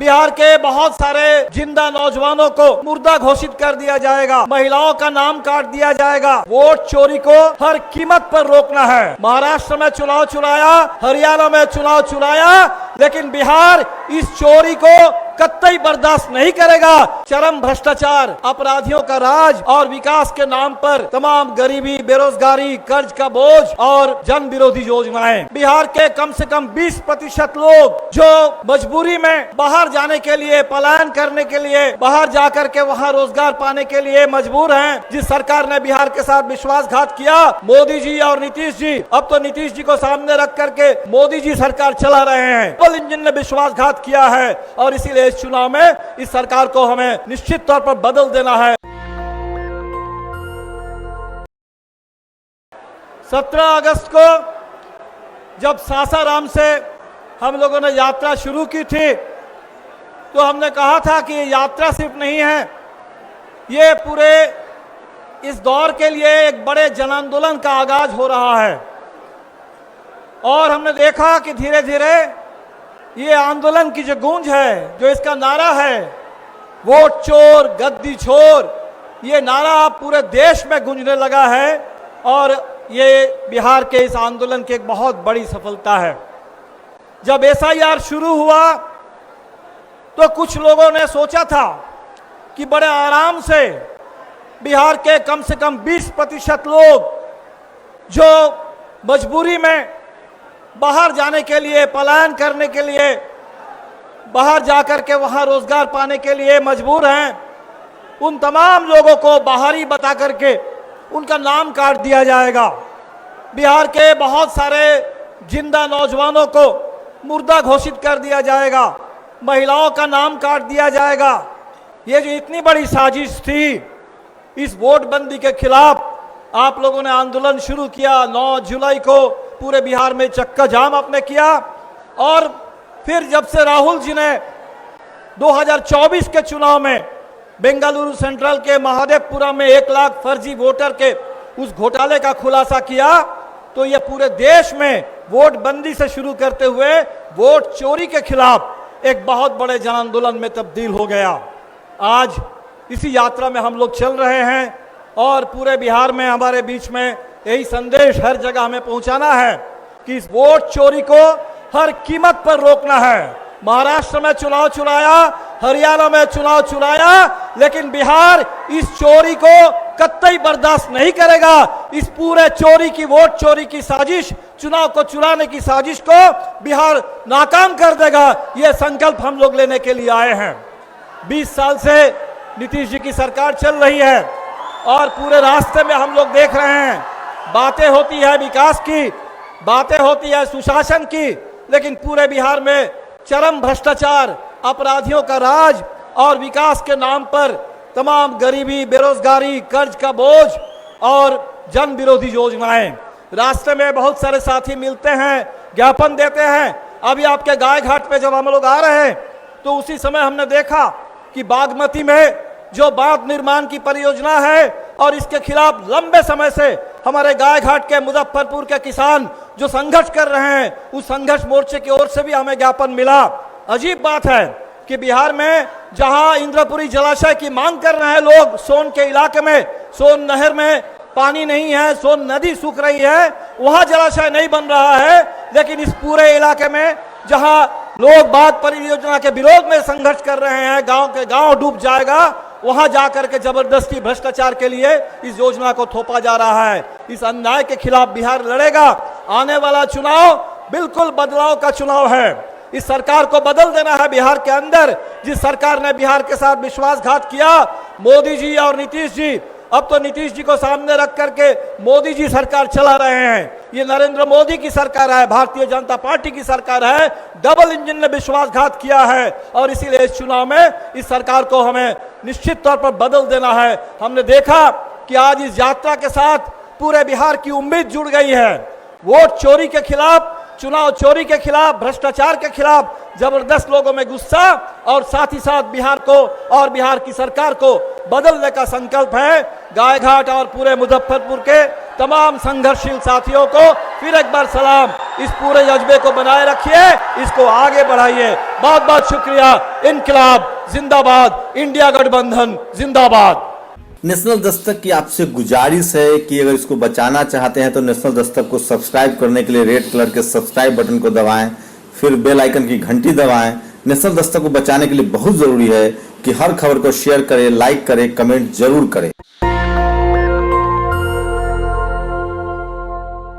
बिहार के बहुत सारे जिंदा नौजवानों को मुर्दा घोषित कर दिया जाएगा। महिलाओं का नाम काट दिया जाएगा। वोट चोरी को हर कीमत पर रोकना है। महाराष्ट्र में चुनाव चुराया, हरियाणा में चुनाव चुराया, लेकिन बिहार इस चोरी को कतई बर्दाश्त नहीं करेगा। चरम भ्रष्टाचार, अपराधियों का राज और विकास के नाम पर तमाम गरीबी, बेरोजगारी, कर्ज का बोझ और जन विरोधी योजनाएं। बिहार के कम से कम 20% लोग जो मजबूरी में बाहर जाने के लिए, पलायन करने के लिए, बाहर जाकर के वहां रोजगार पाने के लिए मजबूर हैं। जिस सरकार ने बिहार के साथ विश्वासघात किया, मोदी जी और नीतीश जी, अब तो नीतीश जी को सामने रख करके मोदी जी सरकार चला रहे हैं। डबल इंजन ने विश्वासघात किया है और इसीलिए इस चुनाव में इस सरकार को हमें निश्चित तौर पर बदल देना है। 17 अगस्त को जब सासाराम से हम लोगों ने यात्रा शुरू की थी, तो हमने कहा था कि ये यात्रा सिर्फ नहीं है, ये पूरे इस दौर के लिए एक बड़े जन आंदोलन का आगाज हो रहा है। और हमने देखा कि धीरे धीरे ये आंदोलन की जो गूंज है, जो इसका नारा है, वोट चोर गद्दी छोर, ये नारा पूरे देश में गूंजने लगा है और ये बिहार के इस आंदोलन की एक बहुत बड़ी सफलता है। जब SIR शुरू हुआ तो कुछ लोगों ने सोचा था कि बड़े आराम से बिहार के कम से कम 20% लोग जो मजबूरी में बाहर जाने के लिए, पलायन करने के लिए, बाहर जाकर के वहां रोजगार पाने के लिए मजबूर हैं, उन तमाम लोगों को बाहरी बता करके उनका नाम काट दिया जाएगा। बिहार के बहुत सारे जिंदा नौजवानों को मुर्दा घोषित कर दिया जाएगा। महिलाओं का नाम काट दिया जाएगा। ये जो इतनी बड़ी साजिश थी, इस वोटबंदी के खिलाफ आप लोगों ने आंदोलन शुरू किया। 9 जुलाई को पूरे बिहार में चक्का जाम आपने किया और फिर जब से राहुल जी ने 2024 के चुनाव में बेंगलुरु सेंट्रल के महादेवपुरा में 1 लाख फर्जी वोटर के उस घोटाले का खुलासा किया, तो ये पूरे देश में वोट बंदी से शुरू करते हुए वोट चोरी के खिलाफ एक बहुत बड़े जन आंदोलन में तब्दील हो गया। आज इसी यात्रा में हम लोग चल रहे हैं और पूरे बिहार में हमारे बीच में यही संदेश हर जगह हमें पहुंचाना है कि इस वोट चोरी को हर कीमत पर रोकना है। महाराष्ट्र में चुनाव चुराया, हरियाणा में चुनाव चुराया, लेकिन बिहार इस चोरी को कतई बर्दाश्त नहीं करेगा। इस पूरे चोरी की, वोट चोरी की साजिश, चुनाव को चुराने की साजिश को बिहार नाकाम कर देगा। यह संकल्प हम लोग लेने के लिए आए हैं। 20 साल से नीतीश जी की सरकार चल रही है और पूरे रास्ते में हम लोग देख रहे हैं, बातें होती है विकास की, बातें होती है सुशासन की, लेकिन पूरे बिहार में चरम भ्रष्टाचार, अपराधियों का राज और विकास के नाम पर तमाम गरीबी, बेरोजगारी, कर्ज का बोझ और जन विरोधी योजनाएं। रास्ते में बहुत सारे साथी मिलते हैं, ज्ञापन देते हैं। अभी आपके गाय घाट पे जब हम लोग आ रहे हैं तो उसी समय हमने देखा कि बागमती में जो बांध निर्माण की परियोजना है और इसके खिलाफ लंबे समय से हमारे गाय घाट के, मुजफ्फरपुर के किसान जो संघर्ष कर रहे हैं, उस संघर्ष मोर्चे की ओर से भी हमें ज्ञापन मिला। अजीब बात है कि बिहार में जहां इंद्रपुरी जलाशय की मांग कर रहे हैं लोग, सोन के इलाके में, सोन नहर में पानी नहीं है, सोन नदी सूख रही है, वहां जलाशय नहीं बन रहा है, लेकिन इस पूरे इलाके में जहां लोग बांध परियोजना के विरोध में संघर्ष कर रहे हैं, गांव के गांव डूब जाएगा, वहां जाकर के जबरदस्ती भ्रष्टाचार के लिए इस योजना को थोपा जा रहा है। इस अन्याय के खिलाफ बिहार लड़ेगा। आने वाला चुनाव बिल्कुल बदलाव का चुनाव है। इस सरकार को बदल देना है बिहार के अंदर। जिस सरकार ने बिहार के साथ विश्वासघात किया, मोदी जी और नीतीश जी, अब तो नीतीश जी को सामने रख करके मोदी जी सरकार चला रहे हैं। ये नरेंद्र मोदी की सरकार है, भारतीय जनता पार्टी की सरकार है। डबल इंजन ने विश्वासघात किया है और इसीलिए इस चुनाव में इस सरकार को हमें निश्चित तौर पर बदल देना है। हमने देखा कि आज इस यात्रा के साथ पूरे बिहार की उम्मीद जुड़ गई है। वोट चोरी के खिलाफ, चुनाव चोरी के खिलाफ, भ्रष्टाचार के खिलाफ जबरदस्त लोगों में गुस्सा और साथ ही साथ बिहार को और बिहार की सरकार को बदलने का संकल्प है। गायघाट और पूरे मुजफ्फरपुर के तमाम संघर्षशील साथियों को फिर एक बार सलाम। इस पूरे जज्बे को बनाए रखिए, इसको आगे बढ़ाइए। बहुत बहुत शुक्रिया। इनकलाब जिंदाबाद, इंडिया गठबंधन जिंदाबाद। नेशनल दस्तक की आपसे गुजारिश है कि अगर इसको बचाना चाहते हैं तो नेशनल दस्तक को सब्सक्राइब करने के लिए रेड कलर के सब्सक्राइब बटन को दबाएं, फिर बेल आइकन की घंटी दबाएं। नेशनल दस्तक को बचाने के लिए बहुत जरूरी है कि हर खबर को शेयर करें, लाइक करें, कमेंट जरूर करें।